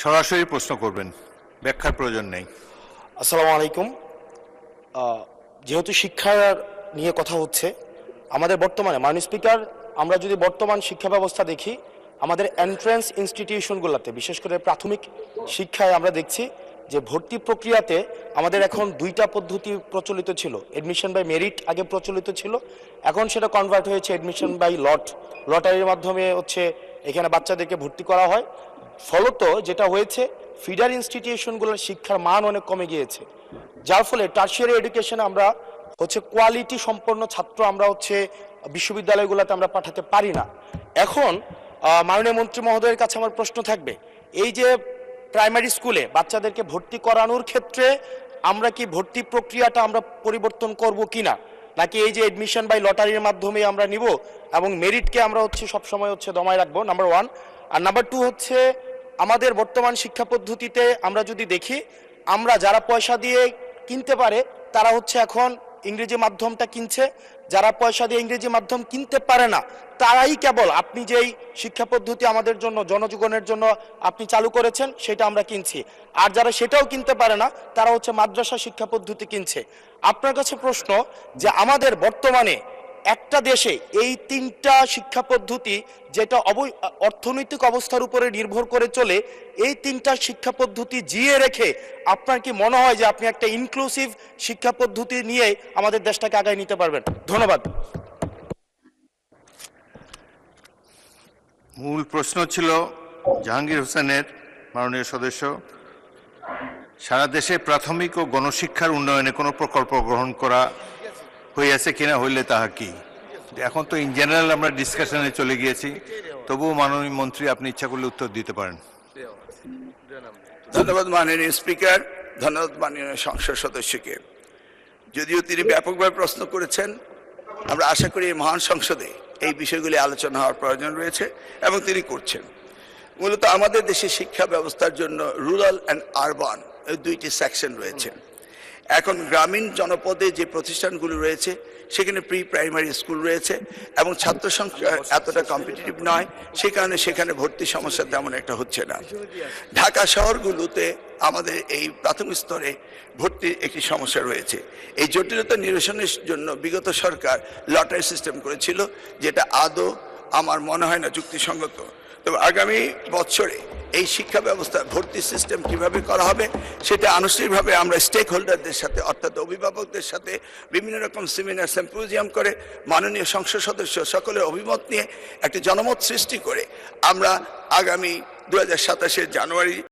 সরাসরি প্রশ্ন করবেন, ব্যাখ্যার প্রয়োজন নেই। আসসালামু আলাইকুম। যেহেতু শিক্ষা নিয়ে কথা হচ্ছে, আমাদের বর্তমানে মাননীয় স্পিকার, আমরা যদি বর্তমান শিক্ষা ব্যবস্থা দেখি, আমাদের এন্ট্রান্স ইনস্টিটিউশনগুলোতে বিশেষ করে প্রাথমিক শিক্ষায় আমরা দেখছি যে ভর্তি প্রক্রিয়াতে আমাদের এখন দুইটা পদ্ধতি প্রচলিত ছিল। এডমিশন বাই মেরিট আগে প্রচলিত ছিল, এখন সেটা কনভার্ট হয়েছে এডমিশন বাই লটারির মাধ্যমে এখানে বাচ্চাদেরকে ভর্তি করা হয়। ফলত যেটা হয়েছে, ফিডার ইনস্টিটিউশনগুলোর শিক্ষার মান অনেক কমে গিয়েছে, যার ফলে টারশিয়ারি এডুকেশনে আমরা কোয়ালিটি সম্পন্ন ছাত্র আমরা বিশ্ববিদ্যালয়গুলোতে আমরা পাঠাতে পারি না। এখন মাননীয় মন্ত্রী মহোদয়ের কাছে আমার প্রশ্ন থাকবে, এই যে প্রাইমারি স্কুলে বাচ্চাদেরকে ভর্তি করানোর ক্ষেত্রে আমরা কি ভর্তি প্রক্রিয়াটা আমরা পরিবর্তন করব কিনা, নাকি এই যে এডমিশন বাই লটারির মাধ্যমে আমরা নিব এবং মেরিটকে আমরা সবসময় দমায় রাখবো, নাম্বার ওয়ান। আর নাম্বার টু আমাদের বর্তমান শিক্ষা পদ্ধতিতে আমরা যদি দেখি, আমরা যারা পয়সা দিয়ে কিনতে পারে তারা এখন ইংরেজি মাধ্যমটা কিনছে, যারা পয়সা দিয়ে ইংরেজি মাধ্যম কিনতে পারে না তারাই কেবল আপনি যেই শিক্ষা পদ্ধতি আমাদের জন্য জনজীবনের জন্য আপনি চালু করেছেন সেটা আমরা কিনছি, আর যারা সেটাও কিনতে পারে না তারা মাদ্রাসা শিক্ষা পদ্ধতি কিনছে। আপনার কাছে প্রশ্ন যে আমাদের বর্তমানে একটা দেশে এই তিনটা শিক্ষা পদ্ধতি যেটা অর্থনৈতিক অবস্থার উপরে নির্ভর করে চলে, এই তিনটা শিক্ষা পদ্ধতি জিয়ে রেখে আপনার কি মনে হয় যে আপনি একটা ইনক্লুসিভ শিক্ষা পদ্ধতি নিয়ে আমাদের দেশটাকে আগায় নিতে পারবেন? ধন্যবাদ। মূল প্রশ্ন ছিল জাহাঙ্গীর হোসেনের, মাননীয় সদস্য, সারা দেশে প্রাথমিক ও গণশিক্ষার উন্নয়নে কোনো প্রকল্প গ্রহণ করা হইয়াছে কিনা, হইলে তাহা কি? এখন তো ইন জেনারেল আমরা ডিসকাশনে চলে গিয়েছি, তবুও মাননীয় মন্ত্রী আপনি ইচ্ছা করলে উত্তর দিতে পারেন। ধন্যবাদ মাননীয় স্পিকার, ধন্যবাদ মাননীয় সংসদ সদস্যকে। যদিও তিনি ব্যাপকভাবে প্রশ্ন করেছেন, আমরা আশা করি এই মহান সংসদে এই বিষয়গুলি আলোচনা হওয়ার প্রয়োজন রয়েছে এবং তিনি করছেন। মূলত আমাদের দেশে শিক্ষা ব্যবস্থার জন্য রুরাল অ্যান্ড আরবান এই দুইটি সেকশন রয়েছে। এখন গ্রামীণ জনপদে যে প্রতিষ্ঠানগুলো রয়েছে সেখানে প্রি প্রাইমারি স্কুল রয়েছে এবং ছাত্র সংখ্যা এতটা কম্পিটিটিভ নয়, সে কারণে সেখানে ভর্তি সমস্যা তেমন একটা হচ্ছে না। ঢাকা শহরগুলোতে আমাদের এই প্রাথমিক স্তরে ভর্তির একটি সমস্যা রয়েছে। এই জটিলতা নিরসনের জন্য বিগত সরকার লটারি সিস্টেম করেছিল, যেটা আদৌ আমার মনে হয় না যুক্তিসঙ্গত। তবে আগামী বছরে এই শিক্ষা ব্যবস্থা ভর্তি সিস্টেম কিভাবে করা হবে সেটা আনুষ্ঠানিকভাবে আমরা স্টেক হোল্ডারদের সাথে, অর্থাৎ অভিভাবকদের সাথে বিভিন্ন রকম সেমিনার সিম্পোজিয়াম করে মাননীয় সংসদ সদস্য সকলের অভিমত নিয়ে একটি জনমত সৃষ্টি করে আমরা আগামী 2027 জানুয়ারি